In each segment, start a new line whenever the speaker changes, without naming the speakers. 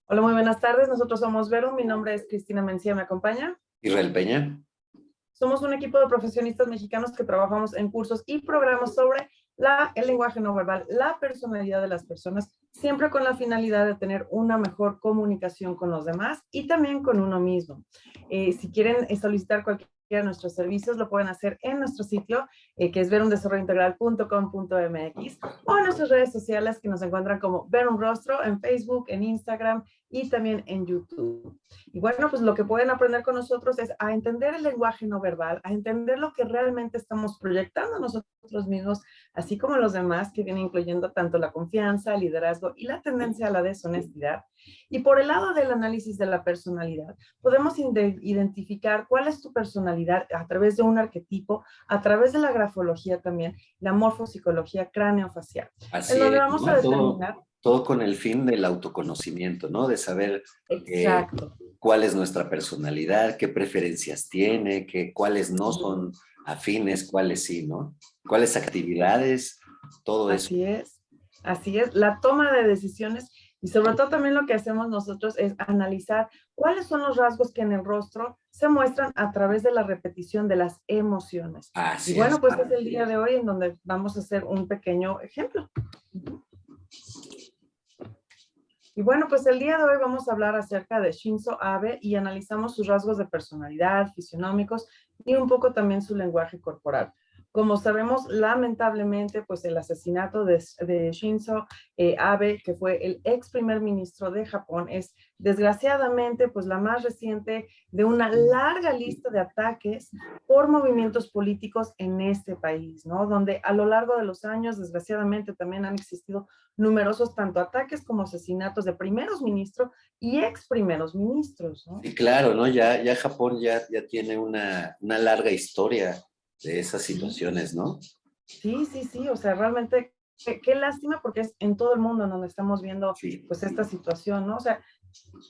Hola, muy buenas tardes. Nosotros somos Verum. Mi nombre es Cristina Mencía. ¿Me acompaña?
Israel Peña.
Somos un equipo de profesionistas mexicanos que trabajamos en cursos y programas sobre el lenguaje no verbal, la personalidad de las personas, siempre con la finalidad de tener una mejor comunicación con los demás y también con uno mismo. Si quieren solicitar cualquiera de nuestros servicios, lo pueden hacer en nuestro sitio, que es verumdesarrollointegral.com.mx, o en nuestras redes sociales que nos encuentran como Verum Rostro en Facebook, en Instagram y también en YouTube. Y bueno, pues lo que pueden aprender con nosotros es a entender el lenguaje no verbal, a entender lo que realmente estamos proyectando nosotros mismos, así como los demás, que vienen incluyendo tanto la confianza, el liderazgo y la tendencia a la deshonestidad. Y por el lado del análisis de la personalidad, podemos identificar cuál es tu personalidad a través de un arquetipo, a través de la grafología también, la morfopsicología cráneo-facial, en
Así
donde
es,
vamos a
¿no?
determinar.
Todo con el fin del autoconocimiento, ¿no? De saber
Exacto.
cuál es nuestra personalidad, qué preferencias tiene, cuáles no son afines, cuáles sí, ¿no? Cuáles actividades, todo eso.
Así es, la toma de decisiones y sobre todo también lo que hacemos nosotros es analizar cuáles son los rasgos que en el rostro se muestran a través de la repetición de las emociones. Y
Así
bueno,
es.
pues es el día de hoy en donde vamos a hacer un pequeño ejemplo. Y bueno, pues el día de hoy vamos a hablar acerca de Shinzo Abe y analizamos sus rasgos de personalidad, fisionómicos y un poco también su lenguaje corporal. Como sabemos, lamentablemente, pues el asesinato de Shinzo Abe, que fue el ex primer ministro de Japón, es desgraciadamente pues la más reciente de una larga lista de ataques por movimientos políticos en este país, ¿no? Donde a lo largo de los años, desgraciadamente, también han existido numerosos tanto ataques como asesinatos de primeros ministros y ex primeros ministros, ¿no?
Y claro, ¿no? Ya Japón ya tiene una larga historia de esas situaciones, ¿no?
Sí, o sea, realmente qué lástima porque es en todo el mundo en donde estamos viendo
Sí,
pues esta situación, ¿no? O sea,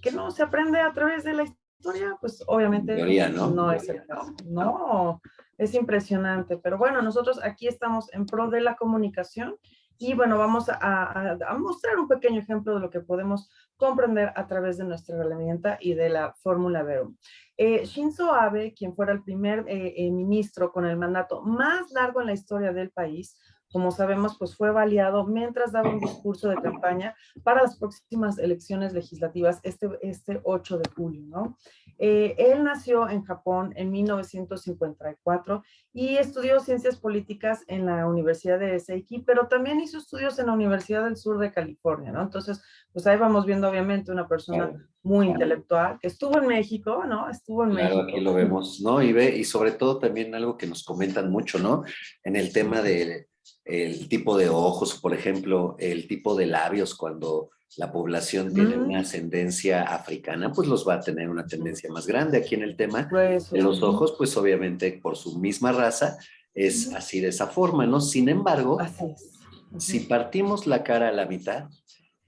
que no se aprende a través de la historia, pues
en
obviamente
teoría, ¿no?
no es el caso. No, es impresionante. Pero bueno, nosotros aquí estamos en pro de la comunicación y bueno, vamos a mostrar un pequeño ejemplo de lo que podemos comprender a través de nuestra herramienta y de la fórmula Verum. Shinzo Abe, quien fuera el primer ministro con el mandato más largo en la historia del país, como sabemos, pues fue baleado mientras daba un discurso de campaña para las próximas elecciones legislativas este 8 de julio, ¿no? Él nació en Japón en 1954 y estudió ciencias políticas en la Universidad de Seiki, pero también hizo estudios en la Universidad del Sur de California, ¿no? Entonces, pues ahí vamos viendo obviamente una persona
Claro.
muy intelectual, que estuvo en México, ¿no? Estuvo en
Claro, aquí
México.
lo vemos, ¿no? Y sobre todo también algo que nos comentan mucho, ¿no? En el tema de el tipo de ojos, por ejemplo, el tipo de labios, cuando la población tiene una ascendencia africana, pues los va a tener una tendencia más grande. Aquí en el tema de
Gruesos.
los ojos, pues obviamente por su misma raza es así de esa forma, ¿no? Sin embargo,
Así es.
si partimos la cara a la mitad,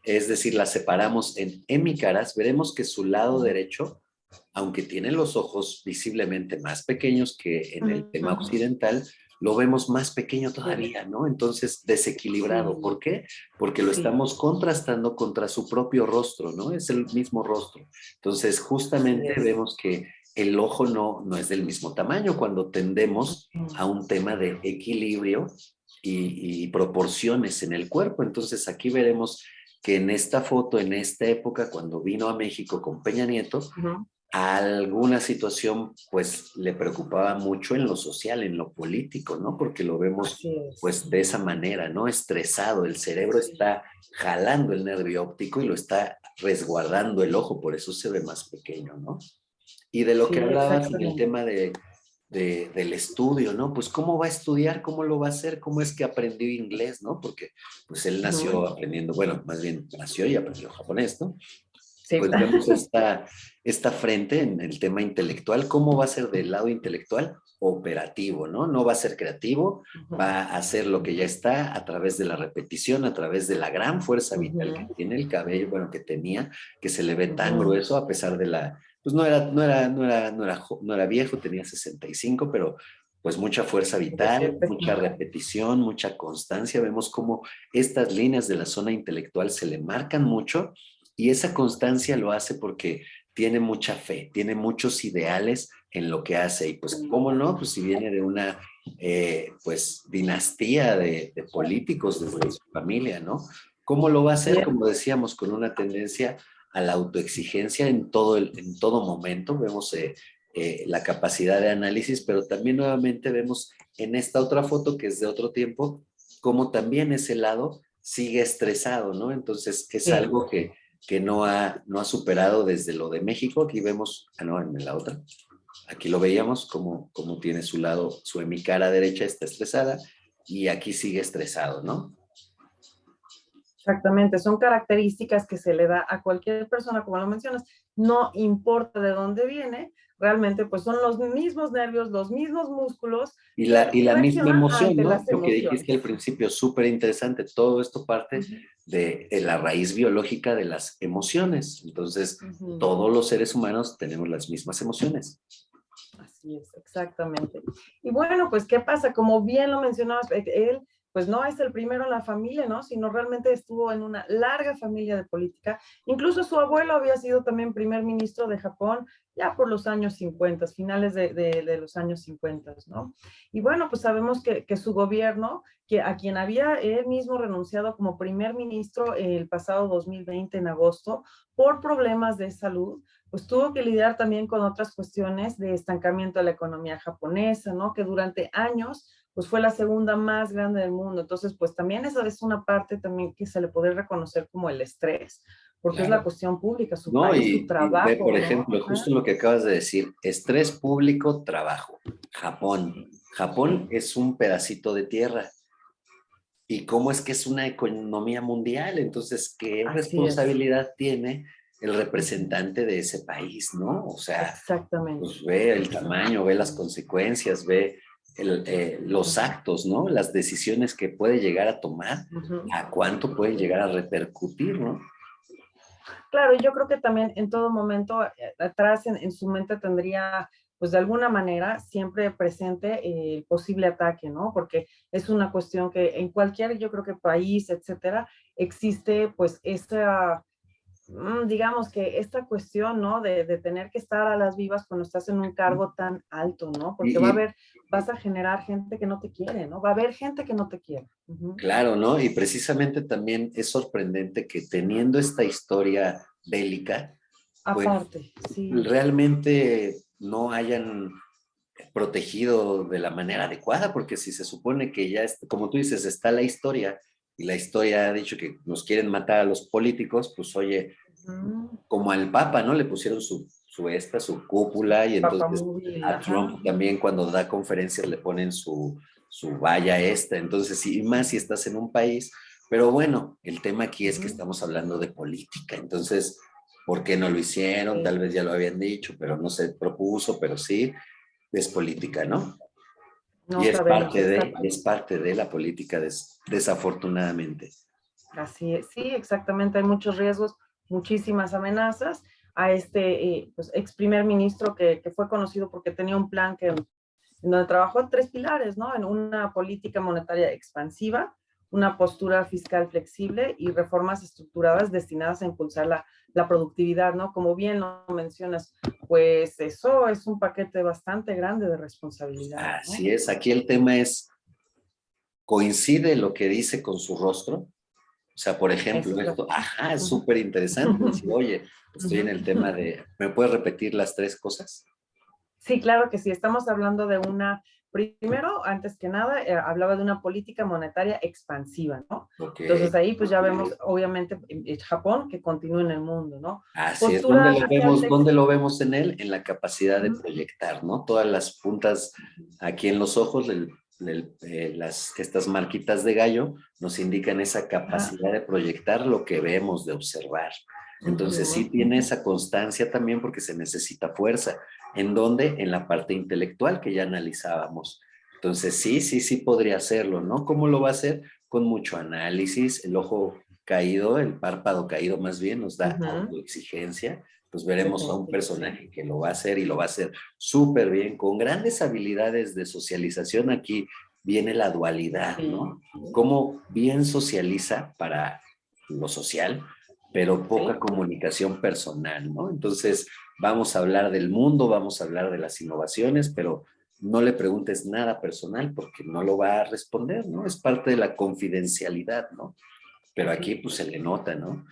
es decir, la separamos en hemicaras, veremos que su lado derecho, aunque tiene los ojos visiblemente más pequeños que en el tema occidental, lo vemos más pequeño todavía, ¿no? Entonces, desequilibrado. ¿Por qué? Porque lo estamos contrastando contra su propio rostro, ¿no? Es el mismo rostro. Entonces, justamente vemos que el ojo no es del mismo tamaño cuando tendemos a un tema de equilibrio y proporciones en el cuerpo. Entonces, aquí veremos que en esta foto, en esta época, cuando vino a México con Peña Nieto, alguna situación pues le preocupaba mucho en lo social, en lo político, ¿no? Porque lo vemos pues de esa manera, ¿no? Estresado, el cerebro está jalando el nervio óptico y lo está resguardando el ojo, por eso se ve más pequeño, ¿no? Y de lo que hablabas en el tema del estudio, ¿no? Pues cómo va a estudiar, cómo lo va a hacer, cómo es que aprendió inglés, ¿no? Porque pues él nació aprendiendo, bueno, más bien nació y aprendió japonés, ¿no? Pues vemos esta frente en el tema intelectual, cómo va a ser del lado intelectual operativo, ¿no? No va a ser creativo, va a hacer lo que ya está a través de la repetición, a través de la gran fuerza vital que tiene el cabello, bueno, que tenía, que se le ve tan grueso a pesar de la, pues no era viejo, tenía 65, pero pues mucha fuerza vital, mucha repetición, mucha constancia. Vemos cómo estas líneas de la zona intelectual se le marcan mucho y esa constancia lo hace porque tiene mucha fe, tiene muchos ideales en lo que hace. Y pues, ¿cómo no? Pues si viene de una pues dinastía de políticos desde su familia, ¿no? ¿Cómo lo va a hacer? Como decíamos, con una tendencia a la autoexigencia en todo momento. Vemos la capacidad de análisis, pero también nuevamente vemos en esta otra foto que es de otro tiempo, cómo también ese lado sigue estresado, ¿no? Entonces es algo que no ha superado desde lo de México. Aquí vemos, no, en la otra, aquí lo veíamos como tiene su lado, su hemicara derecha está estresada y aquí sigue estresado, ¿no?
Exactamente, son características que se le da a cualquier persona, como lo mencionas, no importa de dónde viene, realmente pues son los mismos nervios, los mismos músculos
y la misma emoción, ¿no?
las
Lo que
emociones.
dijiste al principio, súper interesante, todo esto parte de la raíz biológica de las emociones, entonces todos los seres humanos tenemos las mismas emociones.
Así es, exactamente. Y bueno, pues, ¿qué pasa? Como bien lo mencionabas, él, pues, no es el primero en la familia, ¿no? Sino realmente estuvo en una larga familia de política. Incluso su abuelo había sido también primer ministro de Japón ya por los años 50, finales de los años 50, ¿no? Y bueno, pues sabemos que su gobierno, que a quien había él mismo renunciado como primer ministro el pasado 2020 en agosto por problemas de salud, pues tuvo que lidiar también con otras cuestiones de estancamiento de la economía japonesa, ¿no? Que durante años, pues fue la segunda más grande del mundo. Entonces, pues también esa es una parte también que se le puede reconocer como el estrés, porque
Claro.
es la cuestión pública, su
No,
país, su trabajo,
ve, por
¿no?
ejemplo, justo lo que acabas de decir, estrés público, trabajo. Japón. Japón es un pedacito de tierra. ¿Y cómo es que es una economía mundial? Entonces, ¿qué responsabilidad tiene el representante de ese país, no? O sea, pues ve el tamaño, ve las consecuencias, ve los actos, ¿no? Las decisiones que puede llegar a tomar, a cuánto puede llegar a repercutir, ¿no?
Claro, yo creo que también en todo momento atrás en su mente tendría, pues de alguna manera, siempre presente el posible ataque, ¿no? Porque es una cuestión que en cualquier, yo creo que país, etcétera, existe pues esta, digamos que esta cuestión, ¿no? De tener que estar a las vivas cuando estás en un cargo tan alto, ¿no? Porque vas a generar gente que no te quiere, ¿no? Va a haber gente que no te quiere.
Claro, ¿no? Y precisamente también es sorprendente que teniendo esta historia bélica, pues
Aparte, sí.
realmente no hayan protegido de la manera adecuada, porque si se supone que ya, como tú dices, está la historia y la historia ha dicho que nos quieren matar a los políticos, pues oye, como al Papa, ¿no? Le pusieron su cúpula y entonces a Trump también cuando da conferencias le ponen su valla esta, entonces sí, más si estás en un país, pero bueno, el tema aquí es que estamos hablando de política, entonces, ¿por qué no lo hicieron? Tal vez ya lo habían dicho, pero no se propuso, pero sí, es política, ¿no?
No
Y
sabemos,
es parte de la política, desafortunadamente.
Así es, sí, exactamente. Hay muchos riesgos, muchísimas amenazas a este pues, ex primer ministro que fue conocido porque tenía un plan en donde trabajó en tres pilares, ¿no? En una política monetaria expansiva, una postura fiscal flexible y reformas estructuradas destinadas a impulsar la productividad, ¿no? Como bien lo mencionas, pues eso es un paquete bastante grande de responsabilidad, ¿no?
Así es, aquí el tema es, ¿coincide lo que dice con su rostro? O sea, por ejemplo, esto, es súper interesante decir, oye, estoy en el tema de, ¿me puedes repetir las tres cosas?
Sí, claro que sí. Estamos hablando de primero, antes que nada, hablaba de una política monetaria expansiva, ¿no?
Okay.
Entonces ahí pues ya vemos, obviamente, Japón que continúa en el mundo, ¿no?
Así es, ¿dónde lo vemos en él? En la capacidad de proyectar, ¿no? Todas las puntas aquí en los ojos, estas marquitas de gallo nos indican esa capacidad de proyectar lo que vemos, de observar. Entonces sí tiene esa constancia también porque se necesita fuerza. ¿En dónde? En la parte intelectual que ya analizábamos. Entonces sí podría hacerlo, ¿no? ¿Cómo lo va a hacer? Con mucho análisis, el ojo caído, el párpado caído más bien, nos da autoexigencia, pues veremos a un
Definitivamente.
personaje que lo va a hacer y lo va a hacer súper bien, con grandes habilidades de socialización. Aquí viene la dualidad,
Sí,
¿no? Cómo bien socializa para lo social, pero poca
sí,
comunicación personal, ¿no? Entonces, vamos a hablar del mundo, vamos a hablar de las innovaciones, pero no le preguntes nada personal porque no lo va a responder, ¿no? Es parte de la confidencialidad, ¿no? Pero aquí
así.
pues se le nota, ¿no?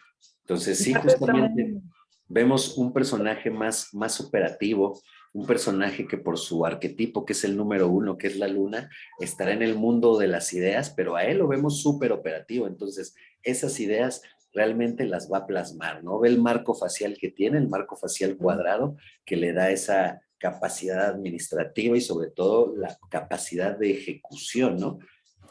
Entonces
Y
sí,
parte
justamente
también,
vemos un personaje más operativo, un personaje que por su arquetipo, que es el número uno, que es la luna, estará en el mundo de las ideas, pero a él lo vemos súper operativo. Entonces, esas ideas realmente las va a plasmar, ¿no? Ve el marco facial que tiene, el marco facial cuadrado, que le da esa capacidad administrativa y sobre todo la capacidad de ejecución, ¿no?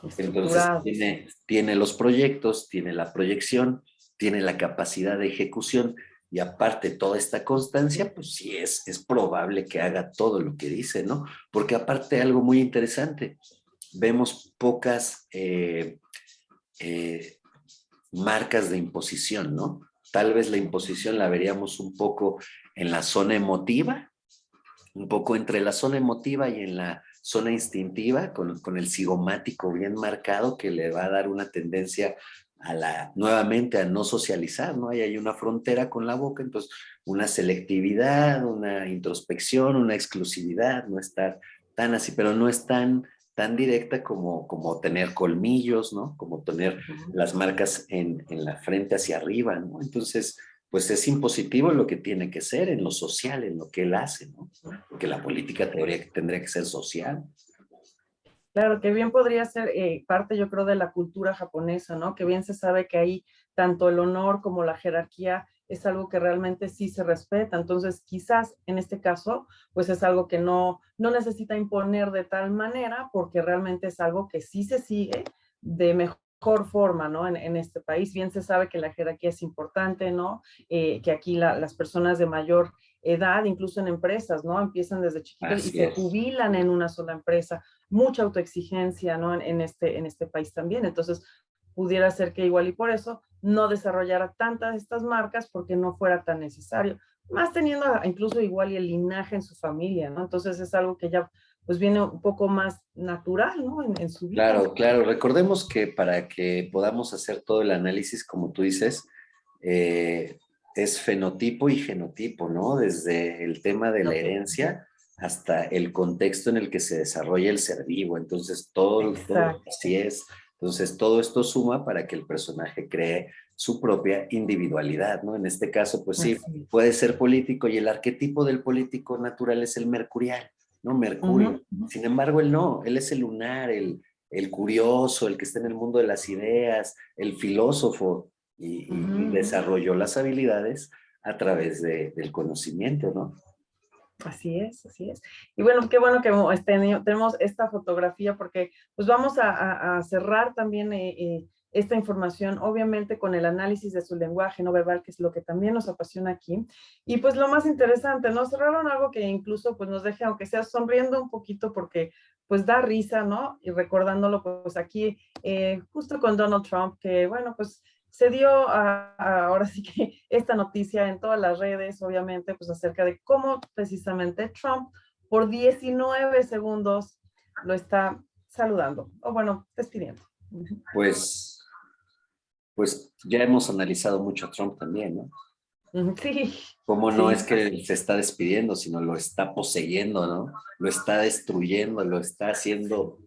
Entonces
estructurado, sí.
tiene los proyectos, tiene la proyección, tiene la capacidad de ejecución y aparte toda esta constancia, pues sí es probable que haga todo lo que dice, ¿no? Porque aparte algo muy interesante, vemos pocas eh, marcas de imposición, ¿no? Tal vez la imposición la veríamos un poco en la zona emotiva, un poco entre la zona emotiva y en la zona instintiva, con el cigomático bien marcado que le va a dar una tendencia nuevamente a no socializar, ¿no? Hay una frontera con la boca, entonces una selectividad, una introspección, una exclusividad, no estar tan así, pero no es tan directa como tener colmillos, ¿no? Como tener
Ujú.
las marcas en la frente hacia arriba, ¿no? Entonces, pues es impositivo lo que tiene que ser en lo social, en lo que él hace, ¿no? Porque la política tendría que ser social.
Claro, que bien podría ser parte, yo creo, de la cultura japonesa, ¿no? Que bien se sabe que ahí tanto el honor como la jerarquía es algo que realmente sí se respeta. Entonces, quizás en este caso, pues es algo que no necesita imponer de tal manera, porque realmente es algo que sí se sigue de mejor forma, ¿no? En este país, bien se sabe que la jerarquía es importante, ¿no? Que aquí las personas de mayor edad, incluso en empresas, ¿no? Empiezan desde chiquitos y
Así
se
es.
jubilan en una sola empresa, mucha autoexigencia, ¿no? En este país también. Entonces, pudiera ser que igual y por eso no desarrollara tantas estas marcas porque no fuera tan necesario. Más teniendo incluso igual y el linaje en su familia, ¿no? Entonces es algo que ya pues viene un poco más natural, ¿no? En su vida.
Claro, claro. Recordemos que para que podamos hacer todo el análisis, como tú dices, eh, es fenotipo y genotipo, ¿no? Desde el tema de la
No te-
herencia hasta el contexto en el que se desarrolla el ser vivo. Entonces, todo
Exacto.
así es. Entonces, todo esto suma para que el personaje cree su propia individualidad, ¿no? En este caso, pues sí,
Así es.
puede ser político y el arquetipo del político natural es el mercurial, ¿no? Mercurio.
Ujú, ujú,
Sin embargo, él no, él es el lunar, el curioso, el que está en el mundo de las ideas, el filósofo, y
ujú.
desarrolló las habilidades a través del conocimiento, ¿no?
Así es, así es. Y bueno, qué bueno que tenemos esta fotografía porque pues vamos a cerrar también esta información, obviamente con el análisis de su lenguaje no verbal, que es lo que también nos apasiona aquí. Y pues lo más interesante, ¿no? Cerraron algo que incluso pues nos deje, aunque sea sonriendo un poquito porque pues da risa, ¿no? Y recordándolo pues aquí justo con Donald Trump, que bueno, pues se dio ahora sí que esta noticia en todas las redes, obviamente, pues acerca de cómo precisamente Trump por 19 segundos lo está saludando, o bueno, despidiendo.
Pues, pues ya hemos analizado mucho a Trump también, ¿no?
Sí,
Cómo no es
sí,
que
así.
se está despidiendo, sino lo está poseyendo, ¿no? Lo está destruyendo, lo está haciendo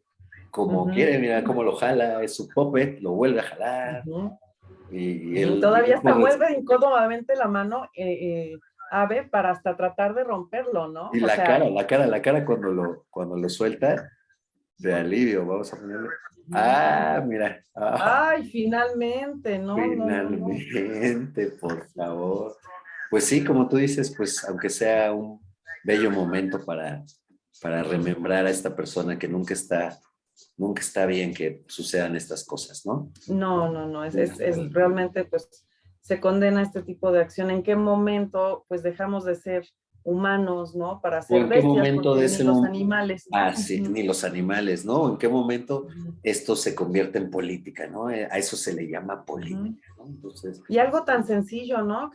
como
Ujú,
quiere, mira cómo lo jala, es su puppet, lo vuelve a jalar,
ujú.
y
Y
él
todavía hasta
pues,
mueve incómodamente la mano Ave para hasta tratar de romperlo, ¿no?
y
O sea,
la cara cuando lo suelta, de alivio, vamos a ponerle.
ujú.
Ah, mira. Ah,
Ay, finalmente, no, no, no, no.
finalmente, por favor. Pues sí, como tú dices, pues aunque sea un bello momento para remembrar a esta persona que nunca está bien que sucedan estas cosas, ¿no?
No, no, no, es realmente, pues, se condena este tipo de acción. ¿En qué momento, pues, dejamos de ser humanos, ¿no? Para
¿O
ser
en qué
bestias,
momento
porque
de
ni
ese
los
momento?
animales, ¿no?
Ah, sí,
Ujú,
ni los animales, ¿no? ¿En qué momento
ujú,
esto se convierte en política, ¿no? A eso se le llama
ujú.
política, ¿no? Entonces,
Y algo tan sencillo, ¿no?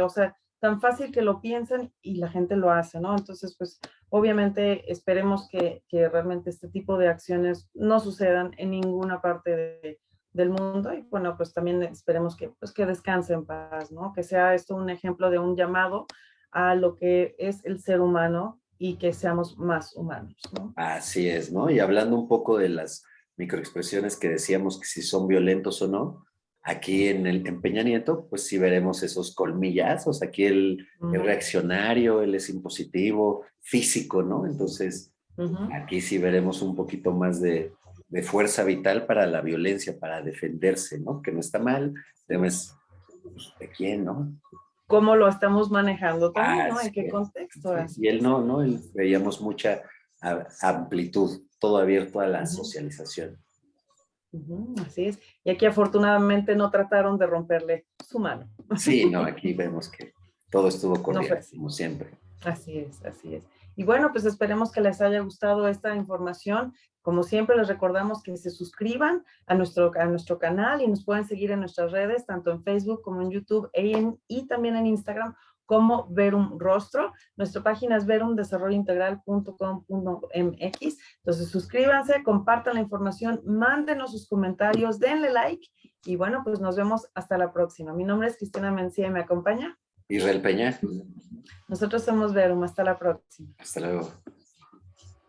O sea, tan fácil que lo piensan y la gente lo hace, ¿no? Entonces, pues, obviamente esperemos que realmente este tipo de acciones no sucedan en ninguna parte del mundo y bueno, pues también esperemos que, pues, que descanse en paz, ¿no? Que sea esto un ejemplo de un llamado a lo que es el ser humano y que seamos más humanos, ¿no?
Así es, ¿no? Y hablando un poco de las microexpresiones que decíamos que si son violentos o no, aquí en Peña Nieto, pues sí veremos esos colmillazos, aquí el reaccionario, él es impositivo, físico, ¿no? Entonces, aquí sí veremos un poquito más de fuerza vital para la violencia, para defenderse, ¿no? Que no está mal, debes, pues, ¿de quién, no?
Cómo lo estamos manejando también, ¿no?
Sí,
¿En qué contexto?
sí.
Así
Y él
es.
no, ¿no? Él, veíamos mucha amplitud, todo abierto a la socialización.
Así es. Y aquí afortunadamente no trataron de romperle su mano.
Sí, no, aquí vemos que todo estuvo
No fue
cordial,
así.
como siempre.
Así es, así es. Y bueno, pues esperemos que les haya gustado esta información. Como siempre, les recordamos que se suscriban a nuestro canal y nos pueden seguir en nuestras redes, tanto en Facebook como en YouTube y también en Instagram como Verum Rostro. Nuestra página es verumdesarrollointegral.com.mx. Entonces, suscríbanse, compartan la información, mándenos sus comentarios, denle like y bueno, pues nos vemos hasta la próxima. Mi nombre es Cristina Mencía y me acompaña.
Israel Peña,
Nosotros somos Verum. Hasta la próxima.
hasta luego.